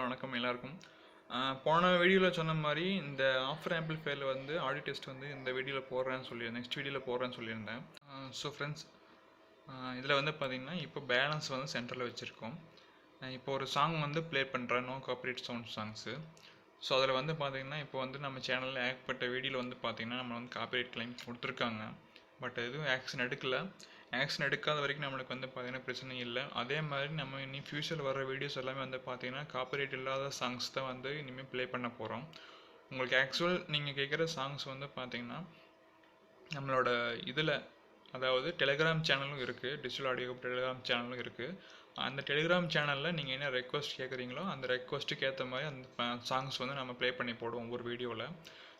வணக்கம் எல்லாருக்கும். போன வீடியோவில் சொன்ன மாதிரி இந்த ஆஃபர் ஆம்பிளிஃபையரில் வந்து ஆடியோ டெஸ்ட் வந்து இந்த வீடியோவில் போடுறேன்னு சொல்லியிருந்தேன், நெக்ஸ்ட் வீடியோவில் போடுறேன்னு சொல்லியிருந்தேன். ஸோ ஃப்ரெண்ட்ஸ், இதில் வந்து பார்த்திங்கன்னா இப்போ பேலன்ஸ் வந்து சென்டரில் வச்சுருக்கோம். இப்போ ஒரு சாங் வந்து ப்ளே பண்ணுறேன், no copyright sound songs. So அதில் வந்து பார்த்திங்கன்னா இப்போ வந்து நம்ம சேனலில் ஏகப்பட்ட வீடியோவில் வந்து பார்த்திங்கன்னா நம்ம வந்து காப்பிரைட் கிளைம் கொடுத்துருக்காங்க. பட் எதுவும் ஆக்ஷன் எடுக்காத வரைக்கும் நம்மளுக்கு வந்து பார்த்திங்கன்னா பிரச்சனை இல்லை. அதே மாதிரி நம்ம இனி ஃப்யூச்சரில் வர வீடியோஸ் எல்லாமே வந்து பார்த்திங்கன்னா காப்பிரைட் இல்லாத சாங்ஸ் தான் வந்து இனிமேல் ப்ளே பண்ண போகிறோம். உங்களுக்கு ஆக்சுவல் நீங்கள் கேட்குற சாங்ஸ் வந்து பார்த்திங்கன்னா நம்மளோட இதில், அதாவது டெலிகிராம் சேனலும் இருக்குது, டிஜிட்டல் ஆடியோ டெலிகிராம் சேனலும் இருக்குது. அந்த டெலிகிராம் சேனலில் நீங்கள் என்ன ரெக்வஸ்ட் கேட்குறீங்களோ அந்த ரெக்வஸ்ட்டுக்கு ஏற்ற மாதிரி அந்த சாங்ஸ் வந்து நம்ம ப்ளே பண்ணி போடுவோம் ஒவ்வொரு வீடியோவில்.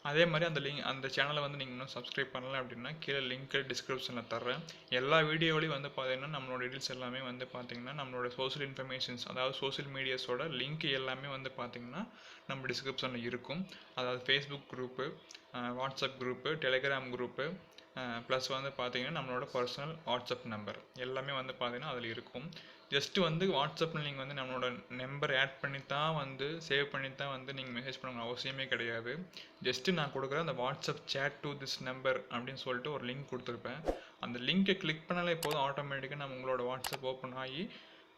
அதே மாதிரி அந்த சேனலை வந்து நீங்கள் இன்னும் சப்ஸ்கிரைப் பண்ணல அப்படின்னா கீழே லிங்க்கு டிஸ்கிரிப்ஷனில் தர்றேன். எல்லா வீடியோவிலையும் வந்து பார்த்திங்கன்னா நம்மளோட டீல்ஸ் எல்லாமே வந்து பார்த்திங்கன்னா நம்மளோட சோஷியல் இன்ஃபர்மேஷன்ஸ், அதாவது சோஷியல் மீடியாஸோட லிங்க் எல்லாமே வந்து பார்த்திங்கன்னா நம்ம டிஸ்கிரிப்ஷனில் இருக்கும். அதாவது Facebook group, WhatsApp group, Telegram group, plus வந்து பார்த்திங்கன்னா நம்மளோட பர்சனல் வாட்ஸ்அப் நம்பர் எல்லாமே வந்து பார்த்திங்கன்னா அதில் இருக்கும். ஜஸ்ட்டு வந்து வாட்ஸ்அப்பில் நீங்கள் வந்து நம்மளோட நம்பர் ஆட் பண்ணி தான் வந்து சேவ் பண்ணி தான் வந்து நீங்கள் மெசேஜ் பண்ணணும் அவசியமே கிடையாது. ஜஸ்ட்டு நான் கொடுக்குற அந்த WhatsApp chat to this number அப்படின்னு சொல்லிட்டு ஒரு லிங்க் கொடுத்துருப்பேன். அந்த லிங்க்கை கிளிக் பண்ணாலே போதும், ஆட்டோமேட்டிக்காக நம்ம உங்களோட வாட்ஸ்அப் ஓப்பன் ஆகி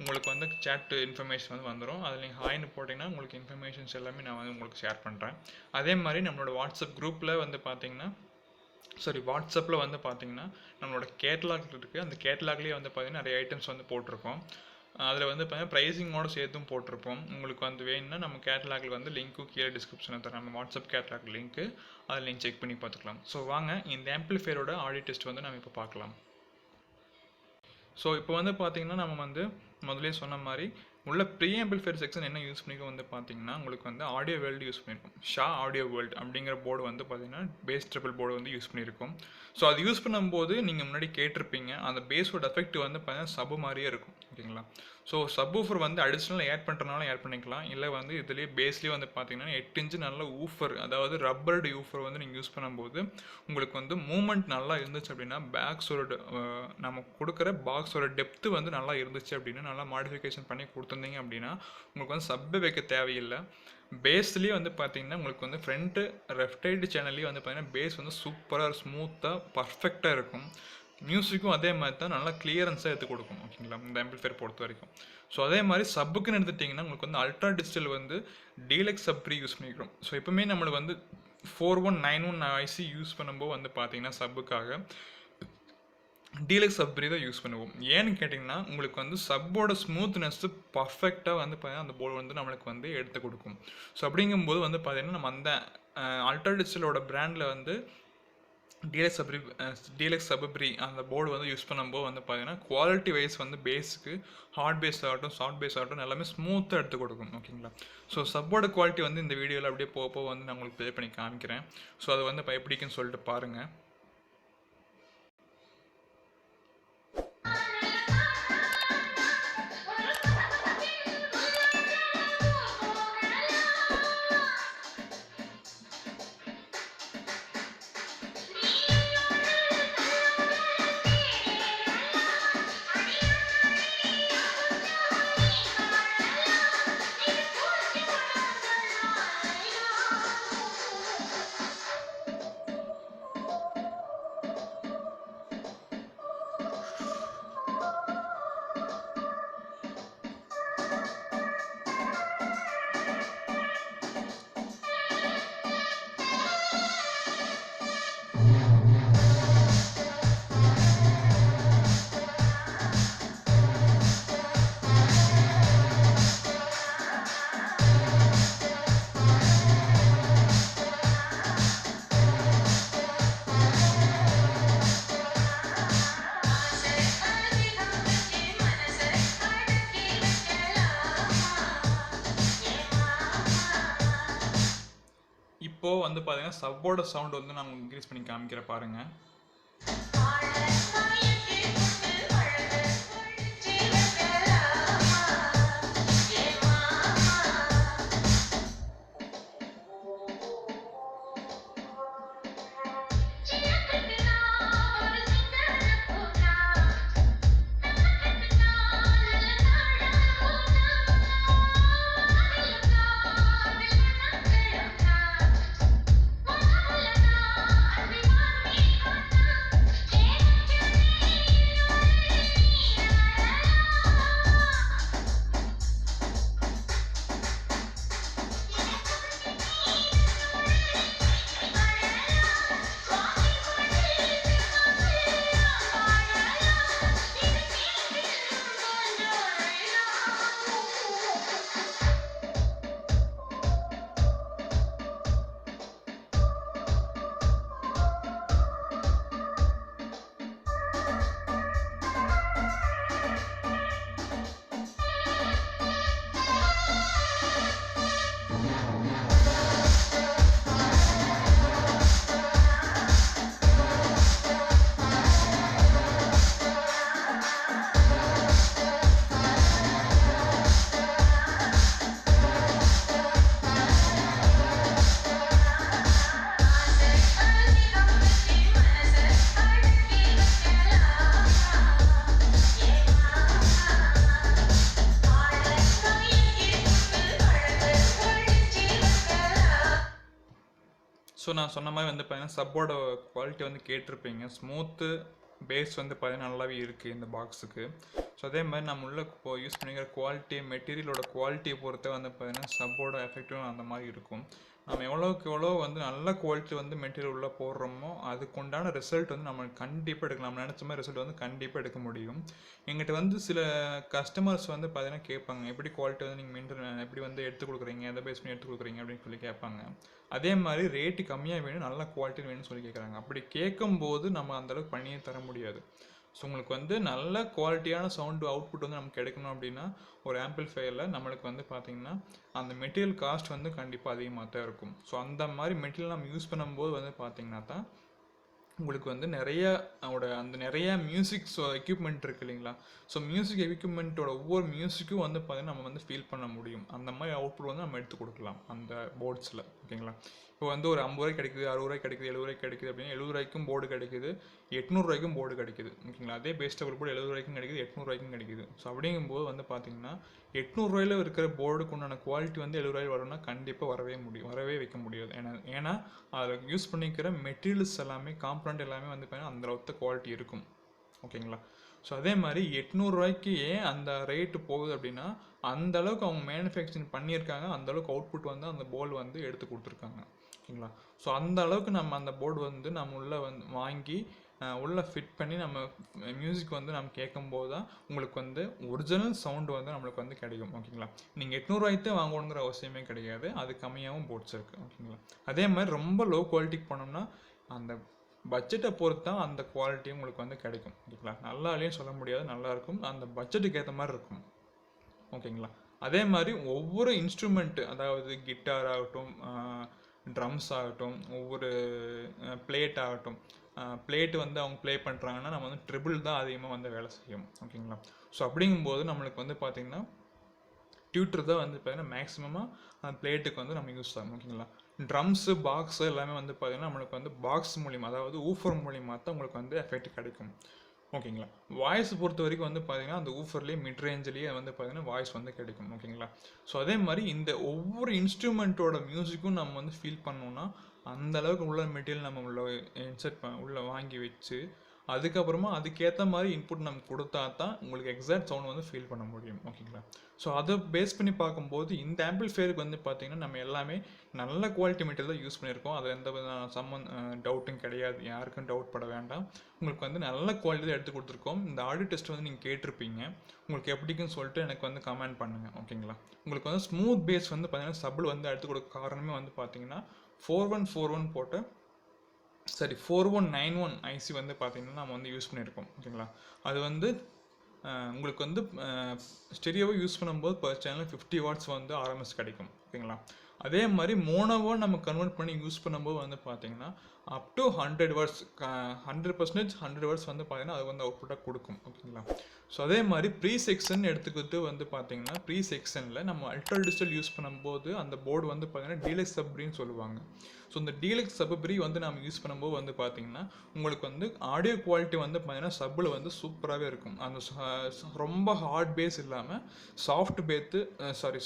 உங்களுக்கு வந்து சேட் இன்ஃபர்மேஷன் வந்து வந்துடும். அதில் நீங்கள் ஹாய்னு போட்டிங்கன்னா உங்களுக்கு இன்ஃபர்மேஷன்ஸ் எல்லாமே நான் வந்து உங்களுக்கு ஷேர் பண்ணுறேன். அதே மாதிரி நம்மளோட வாட்ஸ்அப் குரூப்பில் வந்து பார்த்திங்கன்னா வாட்ஸ்அப்பில் வந்து பார்த்திங்கன்னா நம்மளோட கேட்லாக் இருக்குது. அந்த கேட்லாக்லேயே வந்து பார்த்திங்கன்னா நிறைய ஐட்டம்ஸ் வந்து போட்டிருக்கோம். அதில் வந்து பார்த்தீங்கன்னா ப்ரைஸிங்கோடு சேர்த்தும் போட்டிருப்போம். உங்களுக்கு வந்து வேணும்னா நம்ம கேட்லாகில் வந்து லிங்க்கும் கீழே டிஸ்கிரிப்ஷனில் தரேன், நம்ம வாட்ஸ்அப் கேட்லாக் லிங்க்கு, அதில் நீங்கள் செக் பண்ணி பார்த்துக்கலாம். ஸோ வாங்க இந்த ஆம்பிளிஃபையரோட ஆடியோ டெஸ்ட் வந்து நம்ம இப்போ பார்க்கலாம். ஸோ இப்போ வந்து பார்த்திங்கன்னா நம்ம வந்து முதலே சொன்ன மாதிரி உள்ள ப்ரீ ஆம்பிளிஃபையர் செக்ஷன் என்ன யூஸ் பண்ணிக்கோ வந்து பார்த்திங்கன்னா உங்களுக்கு வந்து ஆடியோ வேர்ல்டு யூஸ் பண்ணியிருக்கோம். ஷா ஆடியோ வேர்ல்டு அப்படிங்கிற போர்டு வந்து பார்த்திங்கன்னா பேஸ் ட்ரிபிள் போர்டு வந்து யூஸ் பண்ணியிருக்கோம். ஸோ அது யூஸ் பண்ணும்போது நீங்கள் முன்னாடி கேட்டிருப்பீங்க, அந்த பேஸோட எஃபெக்ட் வந்து பார்த்திங்கன்னா சப்பு மாதிரியே இருக்கும், ஓகேங்களா. ஸோ சப்வூஃபர் வந்து அடிஷ்னலாக ஆட் பண்ணுறதுனால ஆட் பண்ணிக்கலாம், இல்லை வந்து இதுலேயே பேஸ்லேயே வந்து பார்த்திங்கன்னா 8 இன்ச்சு நல்ல ஊஃபர், அதாவது ரப்பர்டு ஊஃபர் வந்து நீங்கள் யூஸ் பண்ணும்போது உங்களுக்கு வந்து மூமெண்ட் நல்லா இருந்துச்சு அப்படின்னா பேக்ஸோட நம்ம கொடுக்குற பாக்ஸோட டெப்த்து வந்து நல்லா இருந்துச்சு அப்படின்னா நல்லா மாடிஃபிகேஷன் பண்ணி கொடுத்துருந்தீங்க அப்படின்னா உங்களுக்கு வந்து சப்பை வைக்க தேவையில்லை. பேஸ்லேயே வந்து பார்த்திங்கன்னா உங்களுக்கு வந்து ஃப்ரண்ட்டு லெஃப்ட் சைடு சேனல்லேயே வந்து பார்த்திங்கன்னா பேஸ் வந்து சூப்பராக ஸ்மூத்தாக பர்ஃபெக்டாக இருக்கும். மியூசிக்கும் அதே மாதிரி தான் நல்லா கிளியரன்ஸாக எடுத்து கொடுக்கும், ஓகேங்களா, இந்த ஆம்பிளிஃபையர் பொறுத்த வரைக்கும். ஸோ அதே மாதிரி சப்புக்குன்னு எடுத்துட்டிங்கன்னா உங்களுக்கு வந்து அல்ட்ரா டிஜிட்டல் வந்து டீலக்ஸ் சப் ப்ரீ யூஸ் பண்ணிக்கிறோம். ஸோ எப்பவுமே நம்மளுக்கு வந்து 4191 ஐசி யூஸ் பண்ணும்போது வந்து பார்த்திங்கன்னா சப்புக்காக டீலக்ஸ் சப் ப்ரீ தான் யூஸ் பண்ணுவோம். ஏன்னு கேட்டிங்கன்னா உங்களுக்கு வந்து சப்போட ஸ்மூத்னஸ்ஸு பர்ஃபெக்டாக வந்து பார்த்திங்கன்னா அந்த போர்டு வந்து நம்மளுக்கு வந்து எடுத்து கொடுக்கும். ஸோ அப்படிங்கும்போது வந்து பார்த்திங்கன்னா நம்ம அந்த அல்ட்ரா டிஜிட்டலோட பிராண்டில் வந்து டீலக்ஸ் சப் ப்ரீ அந்த போர்டு வந்து யூஸ் பண்ணும்போது வந்து பார்த்திங்கன்னா குவாலிட்டி வைஸ் வந்து பேஸுக்கு ஹார்ட் பேஸ் ஆகட்டும் சாஃப்ட் பேஸ் ஆகட்டும் எல்லாமே ஸ்மூத்தாக எடுத்து கொடுக்கும், ஓகேங்களா. ஸோ சப்போட குவாலிட்டி வந்து இந்த வீடியோவில் அப்படியே போக வந்து நான் உங்களுக்கு ப்ளே பண்ணி காமிக்கிறேன். ஸோ அது வந்து எப்படிக்குன்னு சொல்லிட்டு பாருங்கள். இப்போது வந்து பார்த்திங்கன்னா சப்போட சவுண்ட் வந்து நான் இன்க்ரீஸ் பண்ணி காமிக்கிறேன் பாருங்கள். ஸோ நான் சொன்ன மாதிரி வந்து பார்த்தீங்கன்னா சப்போட குவாலிட்டி வந்து கேட்டிருப்பீங்க. ஸ்மூத்து பேஸ் வந்து பார்த்தீங்கன்னா நல்லாவே இருக்குது இந்த பாக்ஸுக்கு. ஸோ அதே மாதிரி நம்ம உள்ள இப்போ யூஸ் பண்ணிக்கிற குவாலிட்டி, மெட்டீரியலோட குவாலிட்டியை பொறுத்து வந்து பார்த்தீங்கன்னா சப்போட எஃபெக்டிவ் அந்த மாதிரி இருக்கும். நம்ம எவ்வளோக்கு எவ்வளோ வந்து நல்ல குவாலிட்டி வந்து மெட்டீரியல் உள்ளே போடுறோமோ அதுக்குண்டான ரிசல்ட் வந்து நம்ம கண்டிப்பாக எடுக்கலாம். நம்ம நினச்ச மாதிரி ரிசல்ட் வந்து கண்டிப்பாக எடுக்க முடியும். எங்கிட்ட வந்து சில கஸ்டமர்ஸ் வந்து பார்த்தீங்கன்னா கேட்பாங்க, எப்படி குவாலிட்டி வந்து நீங்கள் மெயின்டைன் எப்படி வந்து எடுத்து கொடுக்குறீங்க, எதை பேஸ் பண்ணி எடுத்து கொடுக்குறீங்க அப்படின்னு சொல்லி கேட்பாங்க. அதே மாதிரி ரேட்டு கம்மியாக வேணும், நல்ல குவாலிட்டி வேணும்னு சொல்லி கேட்குறாங்க. அப்படி கேட்கும்போது நம்ம அந்தளவுக்கு பண்ணியே தர முடியாது. ஸோ உங்களுக்கு வந்து நல்ல குவாலிட்டியான சவுண்டு அவுட்புட் வந்து நமக்கு கிடைக்கணும் அப்படின்னா ஒரு ஆம்பிளிஃபையரில் நம்மளுக்கு வந்து பார்த்திங்கன்னா அந்த மெட்டீரியல் காஸ்ட் வந்து கண்டிப்பாக அதிகமாக தான் இருக்கும். ஸோ அந்த மாதிரி மெட்டீரியல் நம்ம யூஸ் பண்ணும்போது வந்து பார்த்திங்கன்னா தான் உங்களுக்கு வந்து நிறைய மியூசிக் எக்யூப்மெண்ட் இருக்குது இல்லைங்களா. ஸோ மியூசிக் எக்யூப்மெண்ட்டோட ஒவ்வொரு மியூசிக்கும் வந்து பார்த்திங்கன்னா நம்ம வந்து ஃபீல் பண்ண முடியும். அந்த மாதிரி அவுட்புட் வந்து நம்ம எடுத்து கொடுக்கலாம் அந்த போர்ட்ஸில். ஓகேங்களா. இப்போ வந்து ஒரு 50 ரூபாய்க்கு கிடைக்குது, 60 ரூபாய்க்கு கிடைக்குது, 70 ரூபாய்க்கு கிடைக்குது அப்படின்னா 70 ரூபாய்க்கும் போர்டு கிடைக்குது, 800 ரூபாய்க்கும் போர்டு கிடைக்குது. ஓகேங்களா. அதே பேஸ்டபிள் போர்டு 70 ரூபாய்க்கும் கிடைக்குது, 800 ரூபாய்க்கும் கிடைக்குது. ஸோ அப்படிங்கும்போது வந்து பார்த்தீங்கன்னா 800 ரூபாயில் இருக்கிற போர்டுக்கு உண்டான குவாலிட்டி வந்து 70 ரூபாயில் வரணும்னா கண்டிப்பாக வரவே வைக்க முடியாது. ஏன்னா அதில் யூஸ் பண்ணிக்கிற மெட்டீரியல்ஸ் எல்லாமே, காம்பனண்ட் எல்லாமே வந்து பார்த்தீங்கன்னா அந்த அளவுக்கு குவாலிட்டி இருக்கும். ஓகேங்களா. ஸோ அதே மாதிரி 800 ரூபாய்க்கு ஏன் அந்த ரேட்டு போகுது அப்படின்னா அந்த அளவுக்கு அவங்க மேனுஃபேக்சரிங் பண்ணியிருக்காங்க, அந்த அளவுக்கு அவுட்புட் வந்து அந்த போர்டு வந்து எடுத்து கொடுத்துருக்காங்க. ஓகேங்களா. ஸோ அந்த அளவுக்கு நம்ம அந்த போர்டு வந்து நம்ம உள்ளே வந்து வாங்கி உள்ளே ஃபிட் பண்ணி நம்ம மியூசிக் வந்து நம்ம கேட்கும்போது தான் உங்களுக்கு வந்து ஒரிஜினல் சவுண்டு வந்து நம்மளுக்கு வந்து கிடைக்கும். ஓகேங்களா. நீங்கள் 800 ரூபாய்க்கு வாங்கணுங்கிற அவசியமே கிடையாது, அது கம்மியாகவும் போர்ட்ஸ் இருக்குது. ஓகேங்களா. அதே மாதிரி ரொம்ப லோ குவாலிட்டிக்கு போனோம்னா அந்த பட்ஜெட்டை பொறுத்து தான் அந்த குவாலிட்டி உங்களுக்கு வந்து கிடைக்கும். ஓகேங்களா. நல்லா இல்லைன்னு சொல்ல முடியாது, நல்லாயிருக்கும், அந்த பட்ஜெட்டுக்கு ஏற்ற மாதிரி இருக்கும். ஓகேங்களா. அதே மாதிரி ஒவ்வொரு இன்ஸ்ட்ருமெண்ட்டு, அதாவது கிட்டார் ஆகட்டும், ட்ரம்ஸ் ஆகட்டும், ஒவ்வொரு பிளேட் ஆகட்டும், பிளேட்டு வந்து அவங்க ப்ளே பண்ணுறாங்கன்னா நம்ம வந்து ட்ரிபிள் தான் அதிகமாக வந்து வேலை செய்யும். ஓகேங்களா. ஸோ அப்படிங்கும்போது நம்மளுக்கு வந்து பார்த்திங்கன்னா டியூட்டர் தான் வந்து பார்த்திங்கன்னா மேக்ஸிமமாக அந்த பிளேட்டுக்கு வந்து நம்ம யூஸ் ஆகும். ஓகேங்களா. ட்ரம்ஸு, பாக்ஸு எல்லாமே வந்து பார்த்திங்கன்னா நம்மளுக்கு வந்து பாக்ஸ் மூலிமா, அதாவது ஊஃபர் மூலிமா தான் உங்களுக்கு வந்து எஃபெக்ட் கிடைக்கும். ஓகேங்களா. வாய்ஸ் பொறுத்த வரைக்கும் வந்து பார்த்திங்கன்னா அந்த ஊஃபர்லேயே மிட் ரேஞ்சிலேயே வந்து பார்த்திங்கன்னா வாய்ஸ் வந்து கிடைக்கும். ஓகேங்களா. ஸோ அதே மாதிரி இந்த ஒவ்வொரு இன்ஸ்ட்ருமெண்ட்டோட மியூசிக்கும் நம்ம வந்து ஃபீல் பண்ணோன்னா அந்தளவுக்கு உள்ள மெட்டீரியல் நம்ம உள்ளே வாங்கி வச்சு அதுக்கப்புறமா அதுக்கேற்ற மாதிரி இன்புட் நம்ம கொடுத்தா தான் உங்களுக்கு எக்ஸாக்ட் சவுண்ட் வந்து ஃபீல் பண்ண முடியும். ஓகேங்களா. ஸோ அதை பேஸ் பண்ணி பார்க்கும்போது இந்த ஆம்பிளிஃபையருக்கு வந்து பார்த்திங்கன்னா நம்ம எல்லாமே நல்ல குவாலிட்டி மெட்டீரியல் தான் யூஸ் பண்ணியிருக்கோம். அது எந்த விதமான டவுட்டும் கிடையாது, யாருக்கும் டவுட் பட வேண்டாம். உங்களுக்கு வந்து நல்ல குவாலிட்டி தான் எடுத்து கொடுத்துருக்கோம். இந்த ஆடியோ டெஸ்ட் வந்து நீங்கள் கேட்டிருப்பீங்க, உங்களுக்கு எப்படிக்குன்னு சொல்லிட்டு எனக்கு வந்து கமெண்ட் பண்ணுங்கள். ஓகேங்களா. உங்களுக்கு வந்து ஸ்மூத் பேஸ் வந்து பார்த்திங்கன்னா சப்பிள் வந்து எடுத்து கொடுக்க காரணமே வந்து பார்த்திங்கன்னா 4141 போட்டு 4191 ஐசி வந்து பார்த்திங்கன்னா நம்ம வந்து யூஸ் பண்ணியிருக்கோம். ஓகேங்களா. அது வந்து உங்களுக்கு வந்து ஸ்டெரியோவை யூஸ் பண்ணும்போது பர் சேனல் 50 வாட்ஸ் வந்து ஆர்எம்எஸ் கிடைக்கும். ஓகேங்களா. அதே மாதிரி மோனோவோ நம்ம கன்வெர்ட் பண்ணி யூஸ் பண்ணும்போது வந்து பார்த்திங்கன்னா அப் டு 100 வாட்ஸ் 100% 100 வாட்ஸ் வந்து பார்த்திங்கன்னா அது வந்து அவுட்புட்டாக கொடுக்கும். ஓகேங்களா. ஸோ அதே மாதிரி ப்ரீ செக்ஷன் எடுத்துக்கிட்டு வந்து பார்த்திங்கன்னா ப்ரீ செக்ஷனில் நம்ம அல்ட்ரா டிஜிட்டல் யூஸ் பண்ணும்போது அந்த போர்டு வந்து பார்த்திங்கன்னா டீலக்ஸ் சப்ரின்னு சொல்லுவாங்க. ஸோ இந்த டீலக்ஸ் சப்ரி வந்து நம்ம யூஸ் பண்ணும்போது வந்து பார்த்திங்கன்னா உங்களுக்கு வந்து ஆடியோ குவாலிட்டி வந்து பார்த்திங்கன்னா சப்பில் வந்து சூப்பராகவே இருக்கும். அந்த ரொம்ப ஹார்ட் பேஸ் இல்லாமல்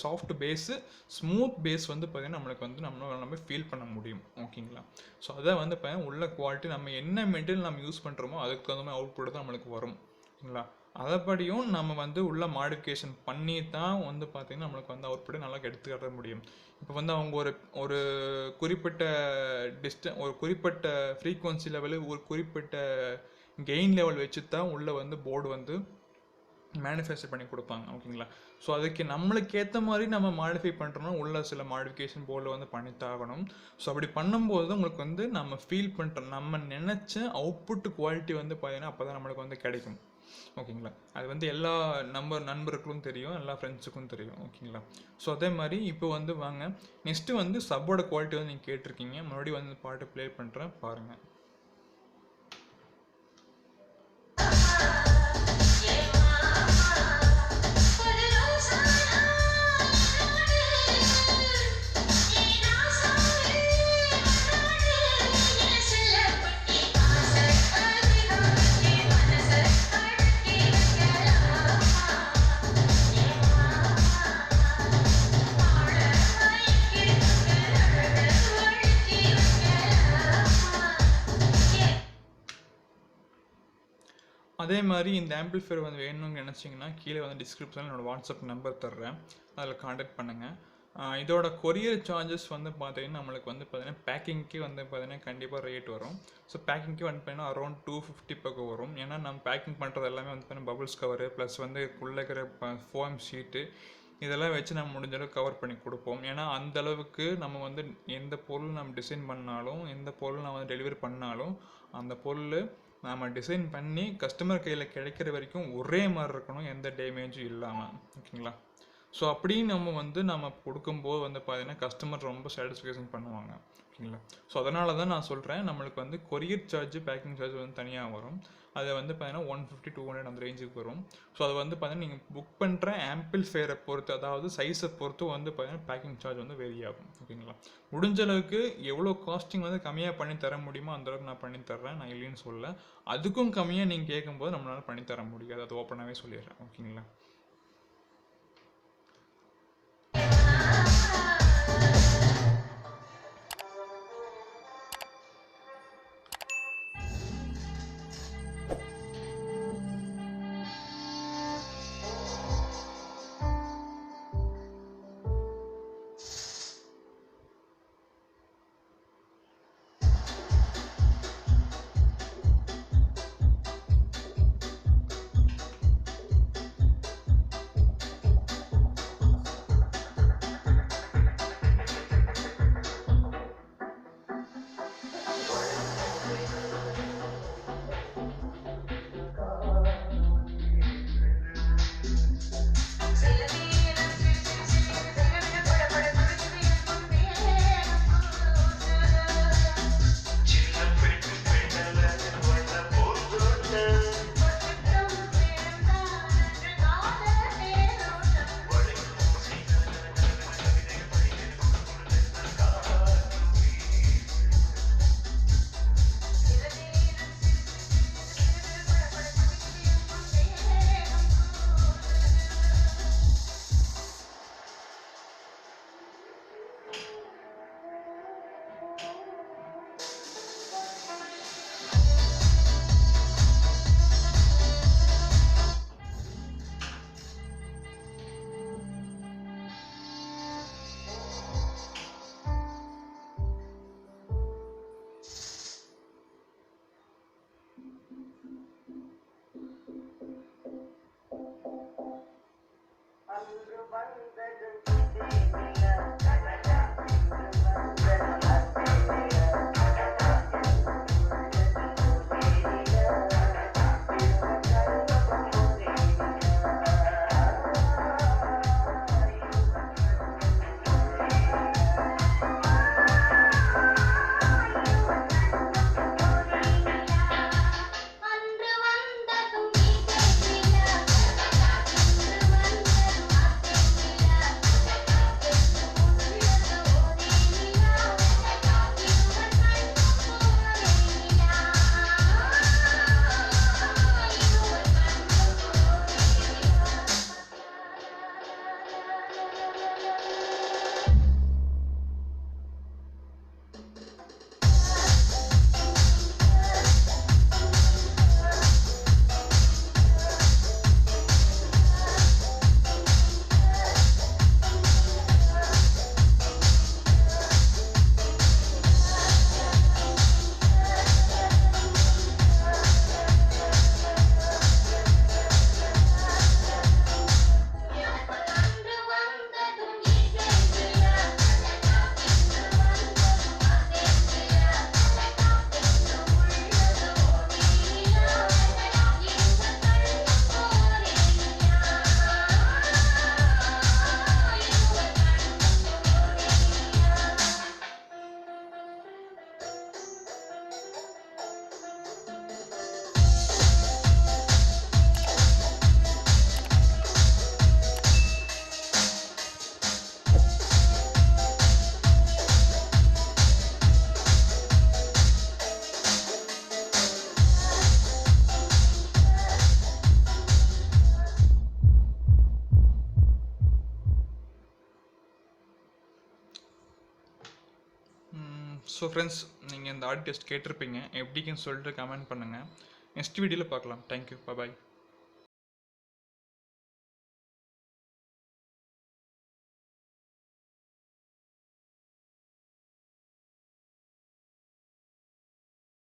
சாஃப்ட் பேஸு ஸ்மூத் பேஸ் வந்து பார்த்திங்கன்னா நம்மளுக்கு வந்து நம்ம ஃபீல் பண்ண முடியும். ஓகேங்களா. ஸோ அதை வந்து பார்த்திங்கன்னா உள்ள குவாலிட்டி நம்ம என்ன மெட்டீரியல் நம்ம யூஸ் பண்ணுறோமோ அதுக்கு தகுந்த மாதிரி அவுட்புட் தான் நம்மளுக்கு வரும். ஓகேங்களா. அதைப்படியும் நம்ம வந்து உள்ள மாடிஃபிகேஷன் பண்ணி தான் வந்து பார்த்திங்கன்னா நம்மளுக்கு வந்து அவுட்புட்டை நல்லா எடுத்துக்காட்ட முடியும். இப்போ வந்து அவங்க ஒரு குறிப்பிட்ட ஒரு குறிப்பிட்ட ஃப்ரீக்குவன்சி லெவலு, ஒரு குறிப்பிட்ட கெயின் லெவல் வச்சு தான் உள்ளே வந்து போர்டு வந்து மேனுஃபேக்சர் பண்ணி கொடுப்பாங்க. ஓகேங்களா. ஸோ அதுக்கு நம்மளுக்கு ஏற்ற மாதிரி நம்ம மாடிஃபை பண்ணுறோம்னா உள்ள சில மாடிஃபிகேஷன் போர்டில் வந்து பண்ணித்தாகணும். ஸோ அப்படி பண்ணும்போது தான் உங்களுக்கு வந்து நம்ம ஃபீல் பண்ணுறோம், நம்ம நினச்ச அவுட்புட் குவாலிட்டி வந்து பார்த்திங்கன்னா அப்போ தான் நம்மளுக்கு வந்து கிடைக்கும். ஓகேங்களா. அது வந்து எல்லா நண்பர்களுக்கும் தெரியும், எல்லா ஃப்ரெண்ட்ஸுக்கும் தெரியும். ஓகேங்களா. ஸோ அதே மாதிரி இப்போ வந்து வாங்க நெக்ஸ்ட்டு வந்து சப்போட குவாலிட்டி வந்து நீங்கள் கேட்டிருக்கீங்க, மறுபடியும் வந்து பாட்டு ப்ளே பண்ணுறேன் பாருங்கள். அதே மாதிரி இந்த ஆம்பிளிஃபையர் வந்து வேணும்னு நினச்சிங்கன்னா கீழே வந்து டிஸ்கிரிப்ஷனில் என்னோடய வாட்ஸ்அப் நம்பர் தர்றேன், அதில் காண்டாக்ட் பண்ணுங்கள். இதோட கொரியர் சார்ஜஸ் வந்து பார்த்தீங்கன்னா நம்மளுக்கு வந்து பார்த்தீங்கன்னா பேக்கிங்க்கே வந்து பார்த்தீங்கன்னா கண்டிப்பாக ரேட் வரும். ஸோ பேக்கிங்க்கே வந்து பார்த்தீங்கன்னா அரௌண்ட் 250 பக்கம் வரும். ஏன்னா நம்ம பேக்கிங் பண்ணுறது எல்லாமே வந்து பார்த்தீங்கன்னா பபுள்ஸ் கவரு ப்ளஸ் வந்து உள்ளே இருக்கிற ஃபோம் ஷீட்டு இதெல்லாம் வச்சு நம்ம முடிஞ்ச அளவுக்கு கவர் பண்ணி கொடுப்போம். ஏன்னா அந்த அளவுக்கு நம்ம வந்து எந்த பொருள் நம்ம டிசைன் பண்ணாலும் எந்த பொருள் நம்ம வந்து டெலிவரி பண்ணாலும் அந்த பொருள் நம்ம டிசைன் பண்ணி கஸ்டமர் கையில் கிடைக்கிற வரைக்கும் ஒரே மாதிரி இருக்கணும், எந்த டேமேஜும் இல்லாமல். ஓகேங்களா? ஸோ அப்படின்னு நம்ம கொடுக்கும்போது வந்து பார்த்தீங்கன்னா கஸ்டமர் ரொம்ப சாட்டிஸ்ஃபேக்ஷன் பண்ணுவாங்க. ஓகேங்களா? ஸோ அதனால தான் நான் சொல்கிறேன், நம்மளுக்கு வந்து கொரியர் சார்ஜ் பேக்கிங் சார்ஜ் வந்து தனியாக வரும். அதை வந்து பார்த்தீங்கன்னா 150-200 அந்த ரேஞ்சுக்கு வரும். ஸோ அது வந்து பார்த்தீங்கன்னா நீங்கள் புக் பண்ணுற ஆம்பிள்ஃபையரை பொறுத்து, அதாவது சைஸை பொறுத்து வந்து பார்த்தீங்கன்னா பேக்கிங் சார்ஜ் வந்து வேரி ஆகும். ஓகேங்களா? முடிஞ்ச அளவுக்கு எவ்வளோ காஸ்டிங் வந்து கம்மியாக பண்ணி தர முடியுமோ அந்தளவுக்கு நான் பண்ணி தர்றேன், நான் இல்லைன்னு சொல்லலை. அதுக்கும் கம்மியாக நீங்கள் கேட்கும்போது நம்மளால் பண்ணி தர முடியாது, அது ஓப்பனாகவே சொல்லிடுறேன். ஓகேங்களா? ஸோ ஃப்ரெண்ட்ஸ், நீங்கள் இந்த ஆடியோ டெஸ்ட் கேட்டிருப்பீங்க, எப்படின்னு சொல்லிட்டு கமெண்ட் பண்ணுங்கள். நெக்ஸ்ட் வீடியோவில் பார்க்கலாம். தேங்க்யூ, பாய்.